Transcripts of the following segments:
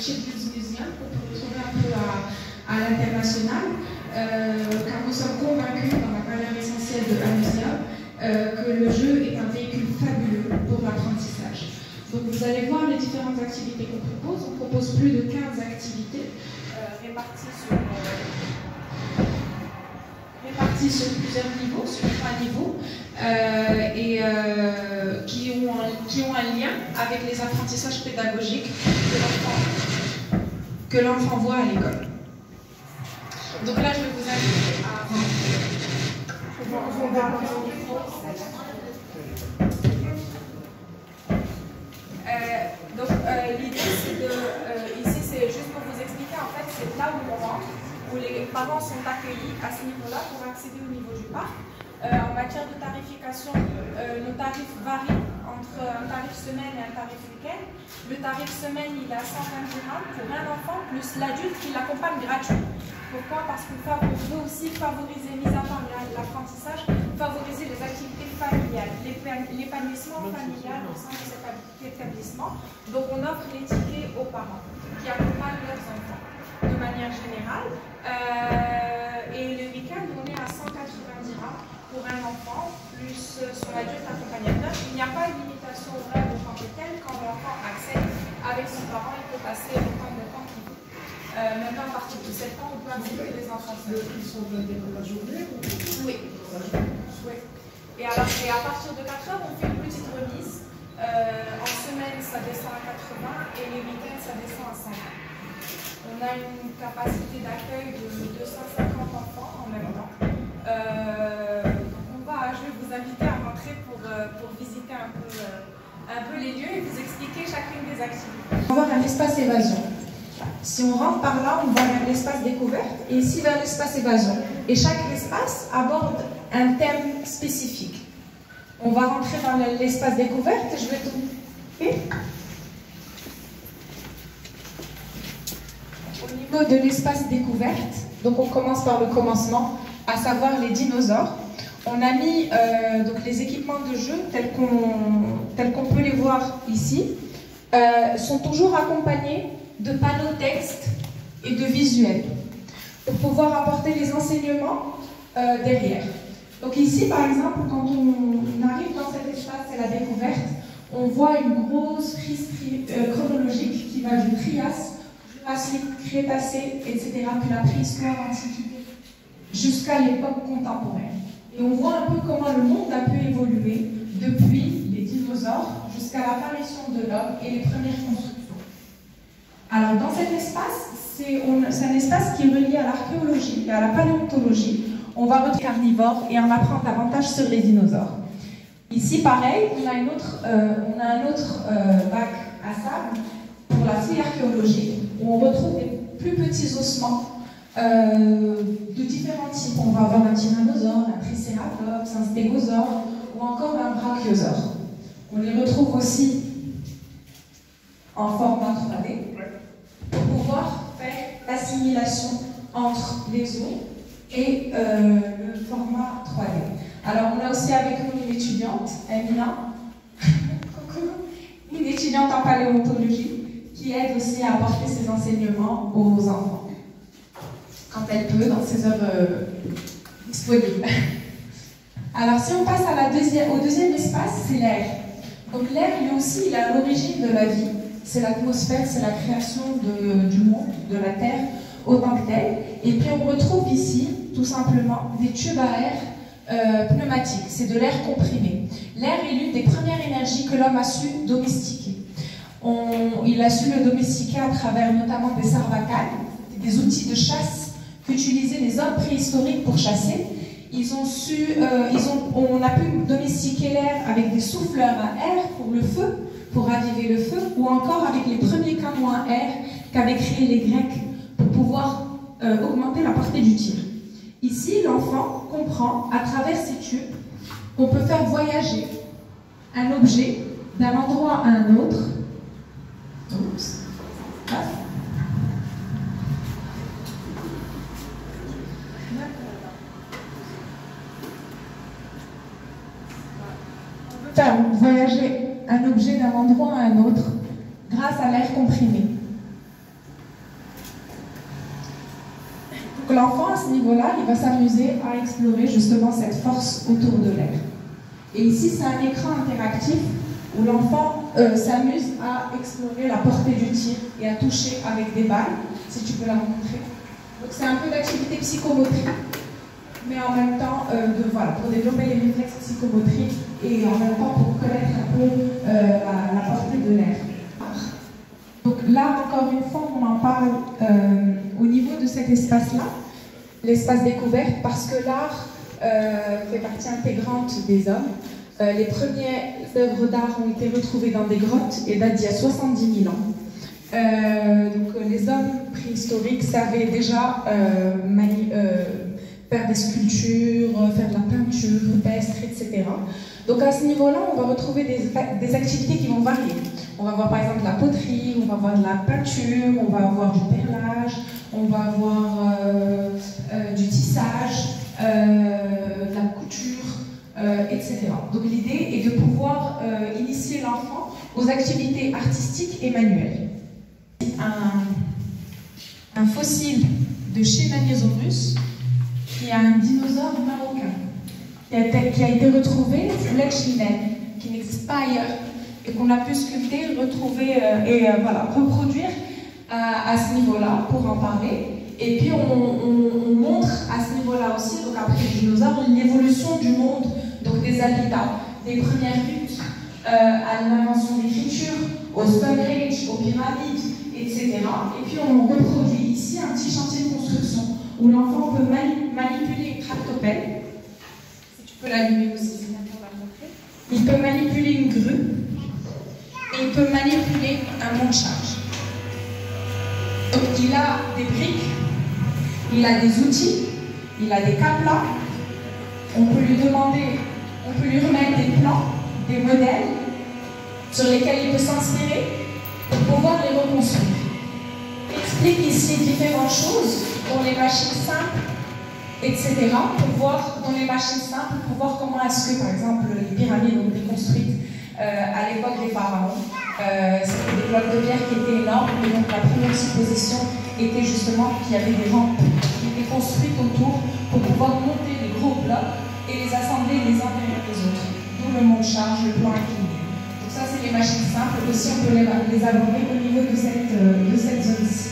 Children's Museum, qu'on peut retrouver un peu à l'international, car nous sommes convaincus dans la valeur essentielle de Amusia que le jeu est un véhicule fabuleux pour l'apprentissage. Donc vous allez voir les différentes activités qu'on propose. On propose plus de 15 activités réparties sur plusieurs niveaux, sur 3 niveaux, et qui ont un lien avec les apprentissages pédagogiques que l'enfant voit à l'école. Donc là, je vais vous inviter à... L'idée, c'est de... ici, c'est juste pour vous expliquer, en fait, c'est là où on rentre, où les parents sont accueillis à ce niveau-là pour accéder au niveau du parc. En matière de tarification, nos tarifs varient entre un tarif semaine et un tarif week-end. Le tarif semaine, il est à 120 dirhams pour un enfant, plus l'adulte qui l'accompagne gratuit. Pourquoi? Parce qu'on veut aussi favoriser, mis à part l'apprentissage, favoriser les activités familiales, l'épanouissement familial au sein de cet établissement. Donc on offre les tickets aux parents qui accompagnent leurs enfants de manière générale. Et le week-end, on est à 180 dirhams pour un enfant, plus son adulte accompagnateur. Il n'y a pas une limitation horaire au temps de tel. Quand l'enfant accède avec son parent, il peut passer autant de temps qu'il veut. Maintenant, à partir de 7 ans, on peut accéder les enfants seuls. Ils sont blindés pour la journée ou... Oui. Oui. Et à partir de 4 heures, on fait une petite remise. En semaine, ça descend à 80 et les week-ends, ça descend à 100. On a une capacité d'accueil de 250 enfants en même temps. Je vais vous inviter à rentrer pour visiter un peu les lieux et vous expliquer chacune des activités. On va voir un espace évasion. Si on rentre par là, on va vers l'espace découverte et ici vers l'espace évasion. Et chaque espace aborde un thème spécifique. On va rentrer dans l'espace découverte. Je vais tout faire. Au niveau de l'espace découverte, donc on commence par le commencement, à savoir les dinosaures. On a mis donc les équipements de jeu tels qu'on peut les voir ici, sont toujours accompagnés de panneaux texte et de visuels pour pouvoir apporter les enseignements derrière. Donc ici, par exemple, quand on arrive dans cet espace, c'est la découverte, on voit une grosse crise chronologique qui va du Trias, Jurassique, Crétacé, etc., puis la préhistoire, l'Antiquité, jusqu'à l'époque contemporaine. Et on voit un peu comment le monde a pu évoluer depuis les dinosaures jusqu'à l'apparition de l'homme et les premières constructions. Alors dans cet espace, c'est un espace qui est relié à l'archéologie et à la paléontologie. On va retrouver carnivores et en apprendre davantage sur les dinosaures. Ici, pareil, on a un autre bac à sable pour la fouille archéologique où on retrouve des plus petits ossements de différents types. On va avoir un tyrannosaure, un tricératops, un stégosaure ou encore un brachiosaure. On les retrouve aussi en format 3D pour pouvoir faire l'assimilation entre les os et le format 3D. Alors on a aussi avec nous une étudiante, Emina, une étudiante en paléontologie qui aide aussi à apporter ses enseignements aux enfants quand elle peut, dans ses heures disponibles. Alors si on passe au deuxième espace, c'est l'air. Donc l'air, lui aussi, il a l'origine de la vie. C'est l'atmosphère, c'est la création du monde, de la Terre, autant que tel. Et puis on retrouve ici, tout simplement, des tubes à air pneumatiques. C'est de l'air comprimé. L'air est l'une des premières énergies que l'homme a su domestiquer. Il a su le domestiquer à travers notamment des sarbacales, des outils de chasse qu'utilisaient les hommes préhistoriques pour chasser. On a pu domestiquer l'air avec des souffleurs à air pour le feu, pour raviver le feu, ou encore avec les premiers canons à air qu'avaient créés les Grecs pour pouvoir augmenter la portée du tir. Ici, l'enfant comprend, à travers ces tubes, qu'on peut faire voyager un objet d'un endroit à un autre. Oups. Ah. Faire voyager un objet d'un endroit à un autre grâce à l'air comprimé. Donc l'enfant, à ce niveau-là, il va s'amuser à explorer justement cette force autour de l'air. Et ici, c'est un écran interactif où l'enfant s'amuse à explorer la portée du tir et à toucher avec des balles, si tu peux la montrer. Donc c'est un peu d'activité psychomotrique, mais en même temps, voilà, pour développer les réflexes psychomotriques et en même temps pour connaître un peu la portée de l'air. Donc là, encore une fois, on en parle au niveau de cet espace-là, l'espace découverte, parce que l'art fait partie intégrante des hommes. Les premières œuvres d'art ont été retrouvées dans des grottes et datent d'il y a 70 000 ans. Donc les hommes préhistoriques savaient déjà faire des sculptures, faire de la peinture rupestre, etc. Donc à ce niveau-là, on va retrouver des activités qui vont varier. On va voir par exemple de la poterie, on va voir de la peinture, on va avoir du perlage, on va avoir du tissage, de la couture, etc. Donc l'idée est de pouvoir initier l'enfant aux activités artistiques et manuelles. Un fossile de Chenagnosaurus, qui est un dinosaure marocain, qui a été retrouvé sous Lechinen, qui n'existe pas ailleurs, et qu'on a pu sculpter, retrouver et voilà, reproduire à ce niveau-là pour en parler. Et puis on montre à ce niveau-là aussi, donc après les dinosaures, une évolution du monde, donc des habitats, des premières luttes, à l'invention de l'écriture, au Stone Age, aux pyramides, etc. Et puis on reproduit ici un petit chantier de construction où l'enfant peut manipuler une tractopelle. Si tu peux l'allumer aussi, c'est bien pour la montrer. Il peut manipuler une grue et il peut manipuler un monte-charge. Donc il a des briques, il a des outils, il a des caplas. On peut lui demander, on peut lui remettre des plans, des modèles sur lesquels il peut s'inspirer pour pouvoir les reconstruire. Explique ici différentes choses, dont les machines simples, etc. Dans les machines simples, pour voir comment est-ce que, par exemple, les pyramides ont été construites à l'époque des pharaons. C'était des blocs de pierre qui étaient énormes, et donc la première supposition était justement qu'il y avait des rampes qui étaient construites autour pour pouvoir monter des gros blocs et les assembler les uns derrière les autres. D'où le monte-charge, le plan incliné. Donc ça, c'est les machines simples. Aussi, on peut les aborder au niveau de cette zone-ci.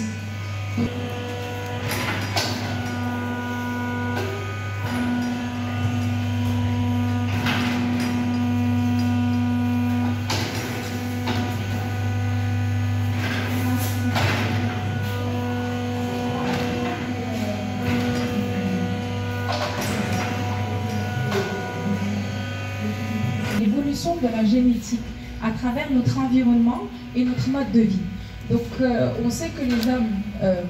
L'évolution de la génétique à travers notre environnement et notre mode de vie. Donc on sait que les hommes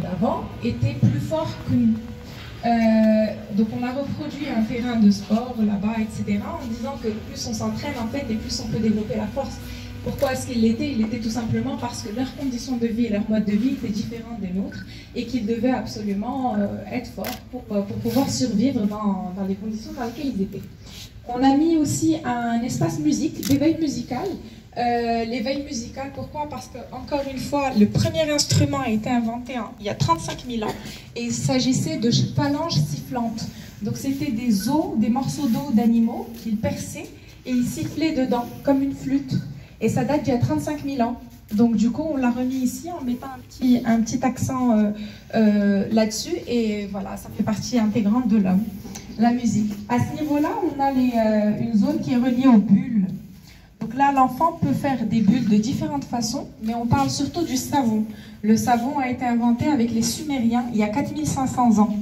d'avant étaient plus forts que nous. Donc on a reproduit un terrain de sport là-bas, etc. en disant que plus on s'entraîne en fait et plus on peut développer la force. Pourquoi est-ce qu'il l'était? Il était tout simplement parce que leurs conditions de vie et leur mode de vie étaient différents des nôtres et qu'ils devaient absolument être forts pour pouvoir survivre dans les conditions dans lesquelles ils étaient. On a mis aussi un espace musique, d'éveil musical. L'éveil musical, pourquoi? Parce que, encore une fois, le premier instrument a été inventé il y a 35 000 ans et il s'agissait de phalanges sifflantes. Donc c'était des os, des morceaux d'os d'animaux qu'ils perçaient et ils sifflaient dedans, comme une flûte. Et ça date d'il y a 35 000 ans. Donc du coup, on l'a remis ici en mettant un petit accent là-dessus et voilà, ça fait partie intégrante de l'homme. La musique. À ce niveau-là, on a une zone qui est reliée aux bulles. Donc là, l'enfant peut faire des bulles de différentes façons, mais on parle surtout du savon. Le savon a été inventé avec les Sumériens il y a 4500 ans.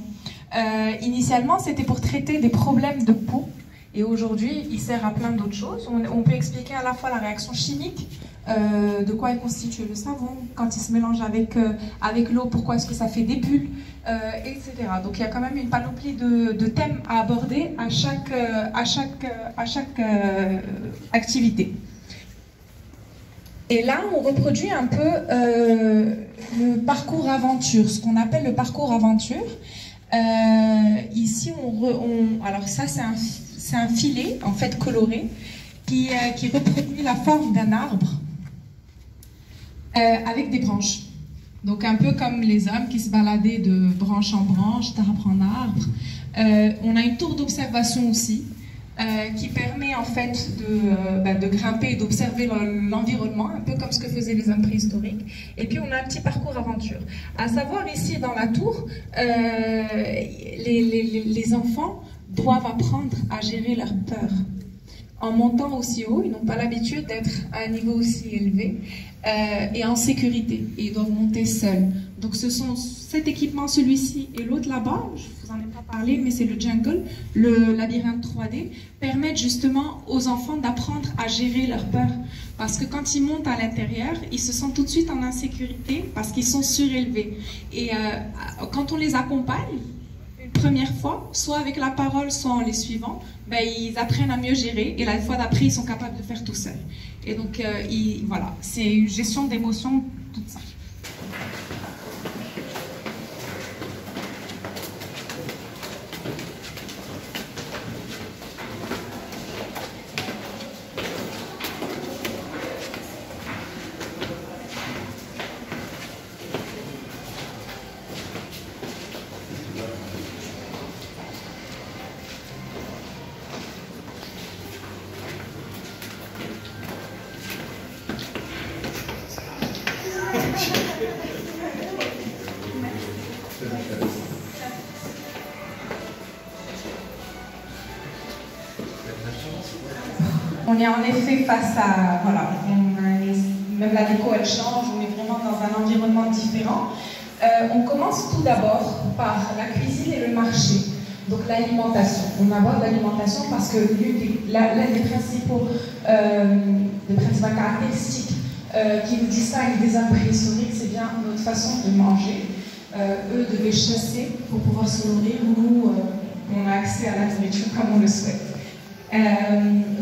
Initialement, c'était pour traiter des problèmes de peau. Et aujourd'hui, il sert à plein d'autres choses. On peut expliquer à la fois la réaction chimique, de quoi est constitué le savon, quand il se mélange avec l'eau, pourquoi est-ce que ça fait des bulles, etc. Donc il y a quand même une panoplie de thèmes à aborder à chaque activité. Et là, on reproduit un peu le parcours aventure, ce qu'on appelle le parcours aventure. Ici, alors ça, c'est un filet, en fait, coloré, qui reproduit la forme d'un arbre avec des branches. Donc un peu comme les hommes qui se baladaient de branche en branche, d'arbre en arbre. On a une tour d'observation aussi, qui permet en fait de grimper et d'observer l'environnement, un peu comme ce que faisaient les hommes préhistoriques. Et puis on a un petit parcours aventure. À savoir ici dans la tour, les enfants doivent apprendre à gérer leur peur. En montant aussi haut, ils n'ont pas l'habitude d'être à un niveau aussi élevé et en sécurité. Et ils doivent monter seuls. Donc ce sont cet équipement, celui-ci et l'autre là-bas, je vous en ai pas parlé, mais c'est le jungle, le labyrinthe 3D, permettent justement aux enfants d'apprendre à gérer leur peur. Parce que quand ils montent à l'intérieur, ils se sentent tout de suite en insécurité parce qu'ils sont surélevés. Et quand on les accompagne, première fois, soit avec la parole, soit en les suivant, ils apprennent à mieux gérer et la fois d'après, ils sont capables de faire tout seuls. Et donc, voilà, c'est une gestion d'émotions toute simple. On est en effet face à, voilà, même la déco elle change, on est vraiment dans un environnement différent. On commence tout d'abord par la cuisine et le marché, donc l'alimentation. On aborde l'alimentation parce que l'une des principales caractéristiques qui nous distingue des hommes préhistoriques, c'est bien notre façon de manger. Eux devaient chasser pour pouvoir se nourrir, nous, on a accès à la nourriture comme on le souhaite.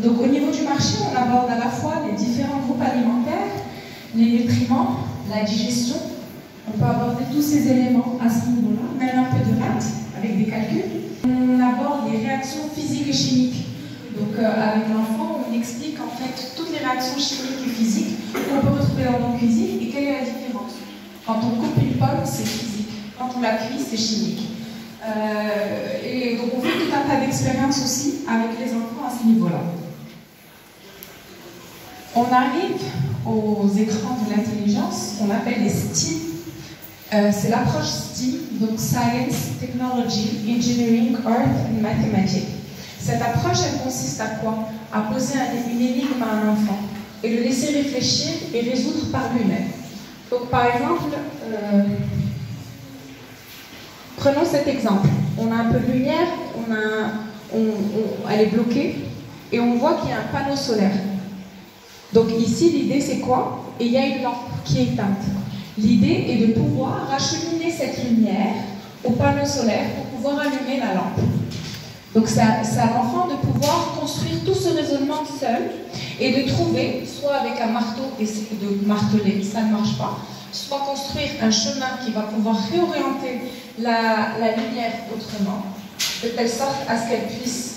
Donc au niveau du marché, on aborde à la fois les différents groupes alimentaires, les nutriments, la digestion. On peut aborder tous ces éléments à ce niveau-là, même un peu de maths avec des calculs. On aborde les réactions physiques et chimiques. Donc avec l'enfant, on explique en fait toutes les réactions chimiques et physiques qu'on peut retrouver dans nos cuisines et quelle est la différence. Quand on coupe une pomme, c'est physique. Quand on la cuit, c'est chimique. Et donc on fait tout un tas d'expériences aussi avec les enfants à ce niveau-là. On arrive aux écrans de l'intelligence, qu'on appelle les STEAM. C'est l'approche STEAM, donc Science, Technology, Engineering, Art and Mathematics. Cette approche, elle consiste à quoi? À poser une énigme à un enfant et le laisser réfléchir et résoudre par lui-même. Donc par exemple, prenons cet exemple. On a un peu de lumière, elle est bloquée et on voit qu'il y a un panneau solaire. Donc ici, l'idée c'est quoi? Et il y a une lampe qui est éteinte. L'idée est de pouvoir acheminer cette lumière au panneau solaire pour pouvoir allumer la lampe. Donc c'est à l'enfant de pouvoir construire tout ce raisonnement seul et de trouver, soit avec un marteau, et de marteler, ça ne marche pas, soit construire un chemin qui va pouvoir réorienter la lumière autrement, de telle sorte à ce qu'elle puisse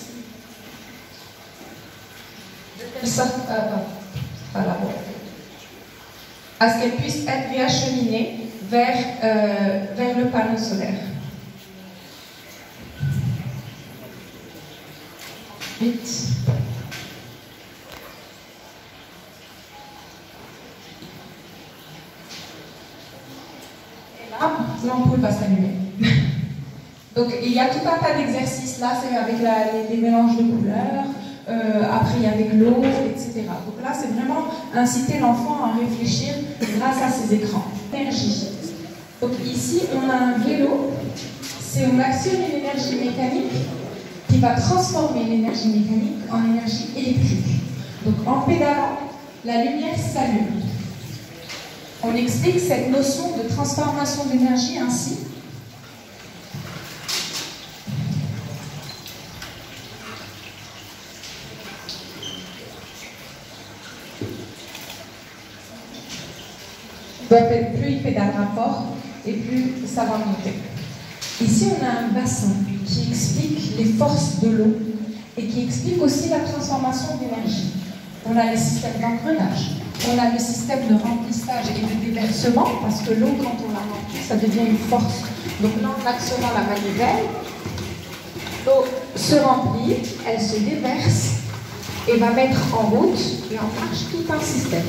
être réacheminée vers le panneau solaire. Vite. Et là, l'ampoule va s'allumer. Donc il y a tout un tas d'exercices là, c'est avec les mélanges de couleurs, après il y a avec l'eau, etc. Donc là c'est vraiment inciter l'enfant à réfléchir grâce à ces écrans. Énergie. Donc ici on a un vélo, on actionne une énergie mécanique qui va transformer l'énergie mécanique en énergie électrique. Donc en pédalant, la lumière s'allume. On explique cette notion de transformation d'énergie ainsi. Plus il pédalera fort et plus ça va monter. Ici, on a un bassin qui explique les forces de l'eau et qui explique aussi la transformation d'énergie. On a les systèmes d'engrenage, On a le système de remplissage et de déversement, parce que l'eau, quand on la remplit, ça devient une force. Donc là, en actionnant la manivelle, l'eau se remplit, elle se déverse et va mettre en route et en marche tout un système.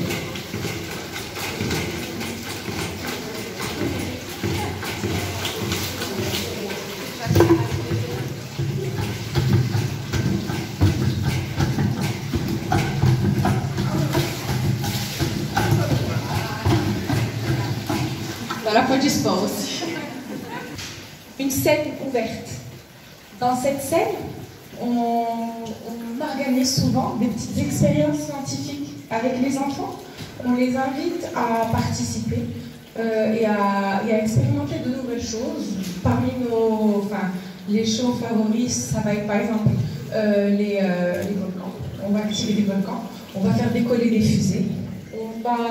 Voilà, faut du sport aussi. Une scène ouverte. Dans cette scène, on organise souvent des petites expériences scientifiques avec les enfants. On les invite à participer et à expérimenter de nouvelles choses. Parmi les shows favoris, ça va être par exemple les volcans. On va activer des volcans, on va faire décoller des fusées. On va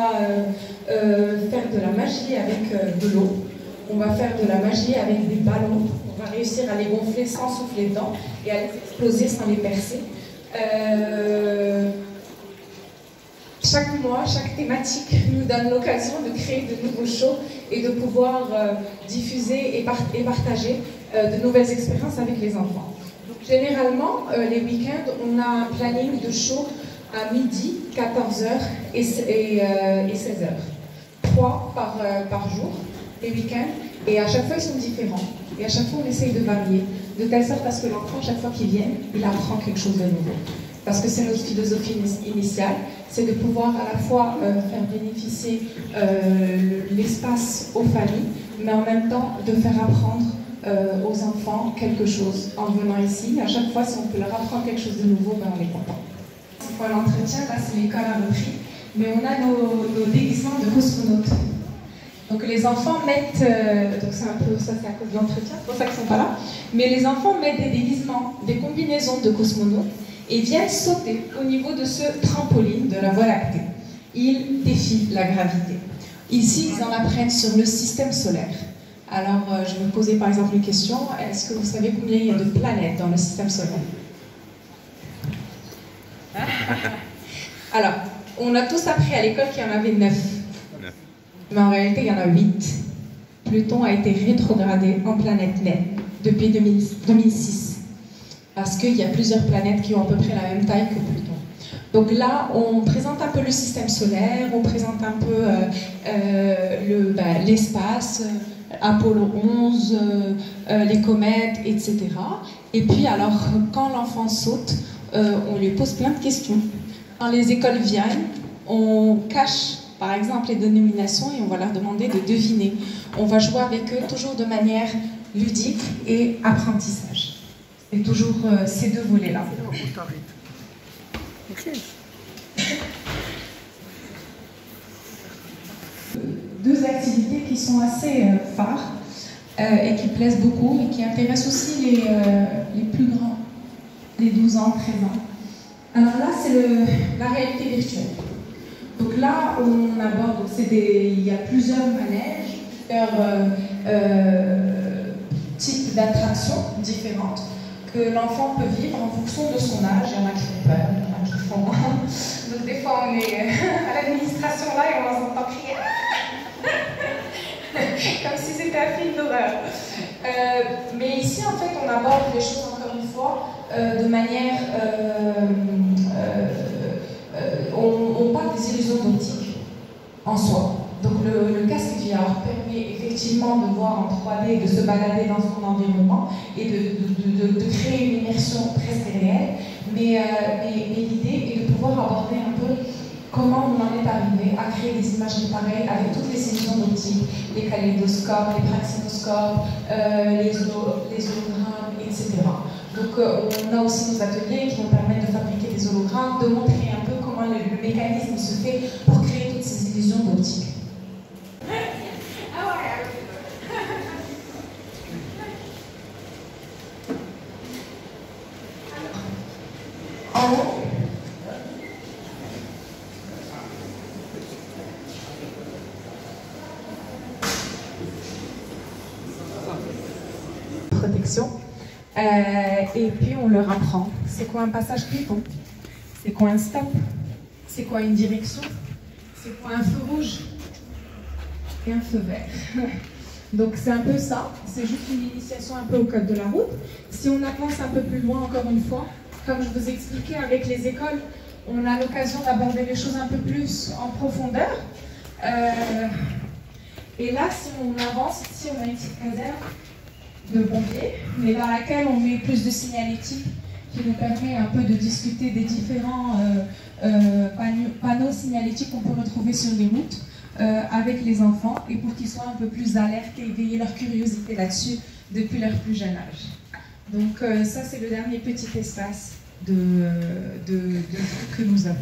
faire de la magie avec de l'eau. On va faire de la magie avec des ballons. On va réussir à les gonfler sans souffler dedans et à les exploser sans les percer. Chaque mois, chaque thématique nous donne l'occasion de créer de nouveaux shows et de pouvoir diffuser et partager de nouvelles expériences avec les enfants. Donc, généralement, les week-ends, on a un planning de shows à midi, 14h et 16h. 3 par jour, les week-ends, et à chaque fois ils sont différents. Et à chaque fois on essaye de varier, de telle sorte à ce que l'enfant, chaque fois qu'il vient, il apprend quelque chose de nouveau. Parce que c'est notre philosophie initiale, c'est de pouvoir à la fois faire bénéficier l'espace aux familles, mais en même temps de faire apprendre aux enfants quelque chose. En venant ici, à chaque fois, si on peut leur apprendre quelque chose de nouveau, ben on est content. Pour l'entretien, là c'est l'école à repris, mais on a nos déguisements de cosmonautes. Donc les enfants mettent, donc c'est un peu ça, c'est à cause de l'entretien, c'est pour ça qu'ils ne sont pas là, mais les enfants mettent des déguisements, des combinaisons de cosmonautes et viennent sauter au niveau de ce trampoline de la Voie lactée. Ils défient la gravité. Ici, ils en apprennent sur le système solaire. Alors, je vais vous poser par exemple une question, est-ce que vous savez combien il y a de planètes dans le système solaire ? Alors, on a tous appris à l'école qu'il y en avait 9. Mais en réalité, il y en a 8. Pluton a été rétrogradé en planète naine depuis 2006. Parce qu'il y a plusieurs planètes qui ont à peu près la même taille que Pluton. Donc là, on présente un peu le système solaire, on présente un peu l'espace, Apollo 11, les comètes, etc. Et puis alors, quand l'enfant saute, on lui pose plein de questions. Quand les écoles viennent, on cache par exemple les dénominations et on va leur demander de deviner. On va jouer avec eux toujours de manière ludique et apprentissage. C'est toujours ces deux volets-là. Deux activités qui sont assez phares et qui plaisent beaucoup et qui intéressent aussi les plus grands, les 12 ans, 13 ans. Alors là, c'est la réalité virtuelle. Donc là, on aborde, il y a plusieurs manèges, plusieurs types d'attractions différentes que l'enfant peut vivre en fonction de son âge. Il y en a qui font peur, il y en a qui font... Donc des fois, on est à l'administration là et on s'entend crier comme si c'était un film d'horreur. Mais ici, en fait, on aborde les choses, encore une fois, de manière... on parle des illusions d'optique en soi. Donc le casque VR permet effectivement de voir en 3D, de se balader dans son environnement et de créer une immersion presque réelle. Mais l'idée est de pouvoir aborder un peu comment on en est arrivé à créer des imageries pareilles avec toutes les illusions d'optique, les kaléidoscopes, les praxinoscopes, les hologrammes, etc. Donc on a aussi nos ateliers qui vont permettre de fabriquer des hologrammes, de montrer un peu comment le mécanisme se fait pour créer toutes ces illusions d'optique. En haut, protection. Et puis on leur apprend c'est quoi un passage piéton, c'est quoi un stop, c'est quoi une direction, c'est pour un feu rouge et un feu vert. Donc c'est un peu ça, c'est juste une initiation un peu au code de la route. Si on avance un peu plus loin, encore une fois, comme je vous expliquais avec les écoles, on a l'occasion d'aborder les choses un peu plus en profondeur. Et là, si on avance, ici on a une petite caserne de pompiers, mais dans laquelle on met plus de signalétique qui nous permet un peu de discuter des différents panneaux signalétiques qu'on peut retrouver sur les routes avec les enfants et pour qu'ils soient un peu plus alertes et éveiller leur curiosité là-dessus depuis leur plus jeune âge. Donc ça, c'est le dernier petit espace de que nous avons.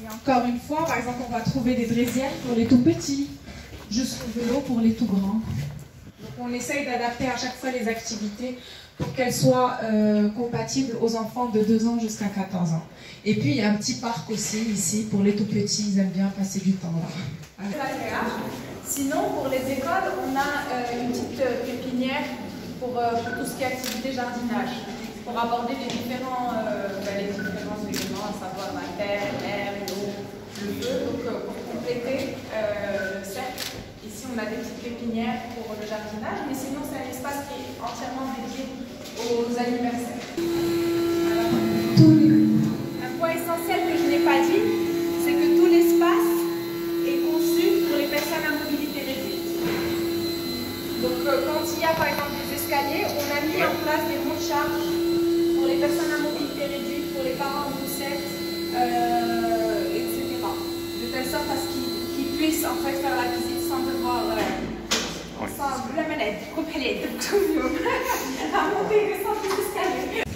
Et encore une fois, par exemple, on va trouver des draisières pour les tout petits, jusqu'au vélo pour les tout grands. Donc on essaye d'adapter à chaque fois les activités pour qu'elles soient compatibles aux enfants de 2 ans jusqu'à 14 ans. Et puis il y a un petit parc aussi ici pour les tout petits, ils aiment bien passer du temps là. Sinon, pour les écoles, on a une petite pépinière pour tout ce qui est activité jardinage, pour aborder les différents éléments, à savoir la terre, l'air, l'eau, le feu. Donc pour compléter le cercle, ici on a des petites pépinières pour le jardinage, mais sinon c'est un espace qui est entièrement dédié aux anniversaires. Alors, un point essentiel que je n'ai pas dit, c'est que tout l'espace est conçu pour les personnes à mobilité réduite. Donc quand il y a par exemple des escaliers, on a mis en place des monts de charge pour les personnes à mobilité réduite, pour les parents en poussette, etc. De telle sorte à ce qu'ils puissent en fait faire la visite sans devoir sans la manette, couper les deux à monter et descendre les escaliers.